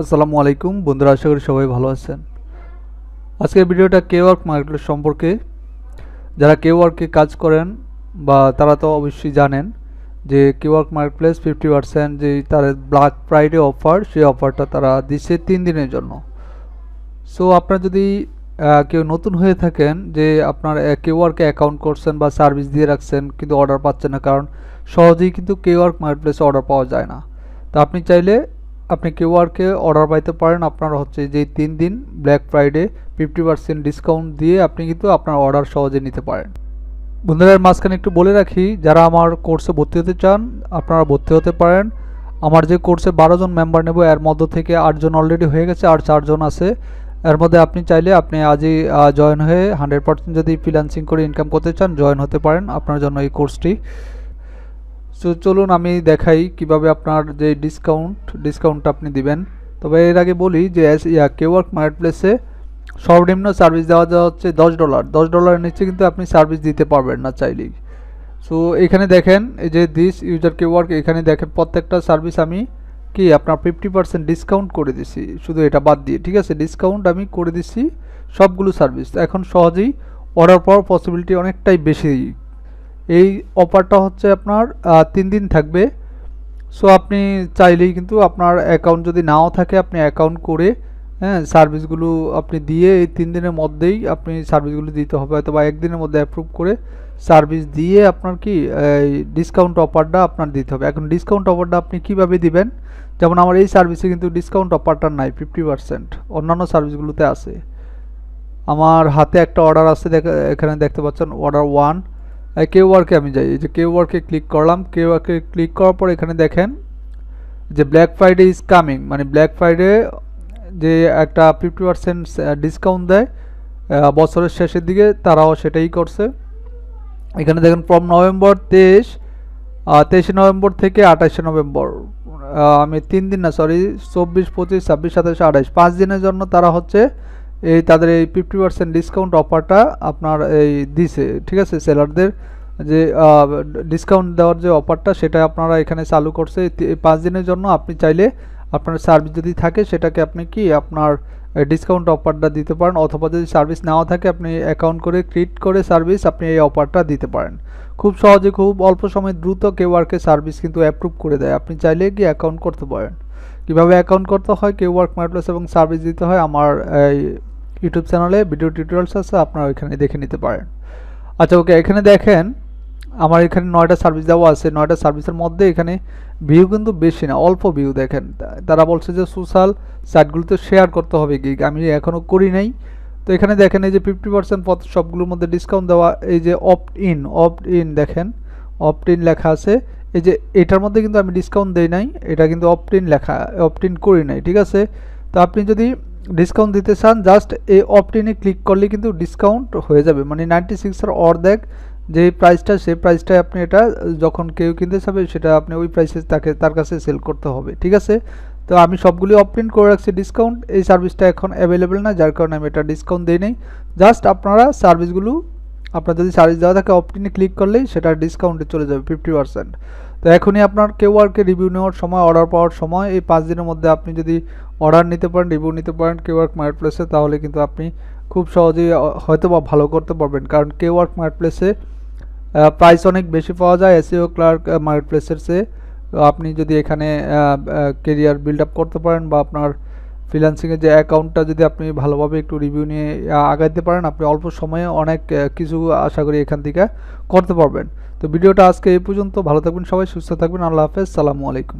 আসসালামু আলাইকুম বন্ধুরা, আশা করি সবাই ভালো আছেন। আজকের ভিডিওটা Kwork মার্কেটপ্লেস সম্পর্কে। যারা Kwork-এ কাজ করেন বা তারা তো অবশ্যই জানেন যে Kwork মার্কেটপ্লেস 50% যে তার ব্ল্যাক ফ্রাইডে অফার, সেই অফারটা তারা দিচ্ছে 3 দিনের জন্য। সো আপনারা যদি কেউ নতুন হয়ে থাকেন যে আপনার Kwork-এ অ্যাকাউন্ট করছেন বা সার্ভিস দিয়ে রাখছেন কিন্তু অর্ডার পাচ্ছেন না, কারণ সহজেই কিন্তু Kwork মার্কেটপ্লেসে অর্ডার পাওয়া যায় না। তো আপনি চাইলে আপনি Kwork-এ অর্ডার পাইতে পারেন। আপনার হচ্ছে যে 3 দিন ব্ল্যাক ফ্রাইডে 50% ডিসকাউন্ট দিয়ে আপনি কিন্তু আপনার অর্ডার সহজে নিতে পারেন। বন্ধুদের মাঝখানে একটু বলে রাখি, যারা আমার কোর্সে ভর্তি হতে চান আপনারা ভর্তি হতে পারেন। আমার যে কোর্সে 12 জন মেম্বার নেব, এর মধ্য থেকে 8 জন অলরেডি হয়ে গেছে আর 4 জন আছে। এর মধ্যে আপনি চাইলে আপনি আজই জয়েন হয়ে 100% যদি ফ্রিল্যান্সিং করে ইনকাম করতে চান জয়েন হতে পারেন আপনার জন্য এই কোর্সটি। সো চলুন আমি দেখাই কিভাবে আপনার যে ডিসকাউন্ট আপনি দিবেন। তবে এর আগে বলি যে Kwork মার্কেটপ্লেসে সর্বনিম্ন সার্ভিস দেওয়া হচ্ছে $10। $10 নিচে কিন্তু আপনি সার্ভিস দিতে পারবেন না চাইলেই। সো এখানে দেখেন এই যে দিস ইউজার Kwork, এখানে দেখেন প্রত্যেকটা সার্ভিস আমি কি আপনার 50% ডিসকাউন্ট করে দিছি, শুধু এটা বাদ দিয়ে, ঠিক আছে? ডিসকাউন্ট আমি করে দিছি সবগুলো সার্ভিস। এখন সহজেই অর্ডার পাওয়ার পসিবিলিটি অনেকটাই বেশি। এই অফারটা হচ্ছে আপনার 3 দিন থাকবে। সো আপনি চাইলেই কিন্তু আপনার অ্যাকাউন্ট যদি নাও থাকে আপনি অ্যাকাউন্ট করে সার্ভিসগুলো আপনি দিয়ে এই 3 দিনের মধ্যেই আপনি সার্ভিসগুলো দিতে হবে, হয়তো বা একদিনের মধ্যে অ্যাপ্রুভ করে সার্ভিস দিয়ে আপনার কি এই ডিসকাউন্ট অফারটা আপনার দিতে হবে। এখন ডিসকাউন্ট অফারটা আপনি কিভাবে দিবেন? যেমন আমার এই সার্ভিসে কিন্তু ডিসকাউন্ট অফারটা নাই 50%, অন্যান্য সার্ভিসগুলোতে আছে। আমার হাতে একটা অর্ডার আছে, এখানে দেখতে পাচ্ছেন অর্ডার 1। Kwork-এ আমি যাই, এই যে Kwork-এ ক্লিক করলাম। Kwork-এ ক্লিক করার পর এখানে দেখেন যে ব্ল্যাক ফ্রাইডে ইজ কামিং, মানে ব্ল্যাক ফ্রাইডে যে একটা 50% ডিসকাউন্ট দেয় বছরের শেষের দিকে, তারাও সেটাই করছে। এখানে দেখেন ফ্রম নভেম্বর 23 নভেম্বর থেকে 28 নভেম্বর, আমি 3 দিন না সরি 24, 25, 26, 27, 28 5 দিনের জন্য তারা হচ্ছে এই তাদের এই 50% ডিসকাউন্ট অফারটা আপনার এই দিছে, ঠিক আছে? সেলারদের যে ডিসকাউন্ট দেওয়ার যে অফারটা সেটা আপনারা এখানে চালু করছে 5 দিনের জন্য। আপনি চাইলে আপনার সার্ভিস যদি থাকে সেটাকে আপনি কি আপনার ডিসকাউন্ট অফারটা দিতে পারেন, অথবা যদি সার্ভিস নাও থাকে আপনি অ্যাকাউন্ট করে ক্রিয়েট করে সার্ভিস আপনি এই অফারটা দিতে পারেন। খুব সহজে খুব অল্প সময় দ্রুত Kwork-এ সার্ভিস কিন্তু অ্যাপ্রুভ করে দেয়। আপনি চাইলে কি অ্যাকাউন্ট করতে পারেন। কীভাবে অ্যাকাউন্ট করতে হয়, Kwork মার্কেটপ্লেস এবং সার্ভিস দিতে হয়, আমার এই ইউটিউব চ্যানেলে ভিডিও টিউটোরিয়ালস আছে, আপনারা ওইখানে দেখে নিতে পারেন। আচ্ছা ওকে, এখানে দেখেন আমার এখানে 9টা সার্ভিস দেওয়া আছে। 9টা সার্ভিসের মধ্যে এখানে ভিউ কিন্তু বেশি না, অল্প ভিউ। দেখেন তারা বলছে যে সোশ্যাল সাইটগুলোতে শেয়ার করতে হবে গিগ, আমি এখনও করি নাই। তো এখানে দেখেন এই যে 50% সবগুলোর মধ্যে ডিসকাউন্ট দেওয়া, এই যে অপ্ট ইন দেখেন অপ্ট ইন লেখা আছে। এই যে এটার মধ্যে কিন্তু আমি ডিসকাউন্ট দেই নাই, এটা কিন্তু অপ্ট ইন লেখা, অপ্ট ইন করি নাই, ঠিক আছে? তো আপনি যদি ডিসকাউন্ট দিতে চান জাস্ট এই অপ্ট ইনে ক্লিক করলে কিন্তু ডিসকাউন্ট হয়ে যাবে, মানে 96-এর অর্ধেক যে প্রাইসটা, সেই প্রাইসটাই আপনি এটা যখন কেউ কিনতে চাবে সেটা আপনি ওই প্রাইসে তার কাছে সেল করতে হবে, ঠিক আছে? তো আমি সবগুলি অপটেন করে রাখছি ডিসকাউন্ট। এই সার্ভিসটা এখন অ্যাভেলেবেল না, যার কারণে আমি এটা ডিসকাউন্ট দিই নাই। জাস্ট আপনারা সার্ভিসগুলো আপনার যদি সার্ভিস দেওয়া থাকে অপটেনে ক্লিক করলেই সেটা ডিসকাউন্টে চলে যাবে 50%। তো এখনই আপনার Kwork-এ রিভিউ নেওয়ার সময়, অর্ডার পাওয়ার সময়, এই 5 দিনের মধ্যে আপনি যদি অর্ডার নিতে পারেন, রিভিউ নিতে পারেন Kwork মার্কেটপ্লেসে, তাহলে কিন্তু আপনি খুব সহজেই হয়তো বা ভালো করতে পারবেন। কারণ Kwork মার্কেটপ্লেসে প্রাইস অনেক বেশি পাওয়া যায় এসইও ক্লার্ক মার্কেটপ্লেসের চেয়ে। আপনি যদি এখানে কেরিয়ার বিল্ড আপ করতে পারেন বা আপনার ফ্রিল্যান্সিংয়ের যে অ্যাকাউন্টটা যদি আপনি ভালোভাবে একটু রিভিউ নিয়ে আগাইতে পারেন, আপনি অল্প সময়ে অনেক কিছু আশা করি এখান থেকে করতে পারবেন। তো ভিডিওটা আজকে এই পর্যন্ত। ভালো থাকবেন সবাই, সুস্থ থাকবেন। আল্লাহ হাফেজ, সালামু আলাইকুম।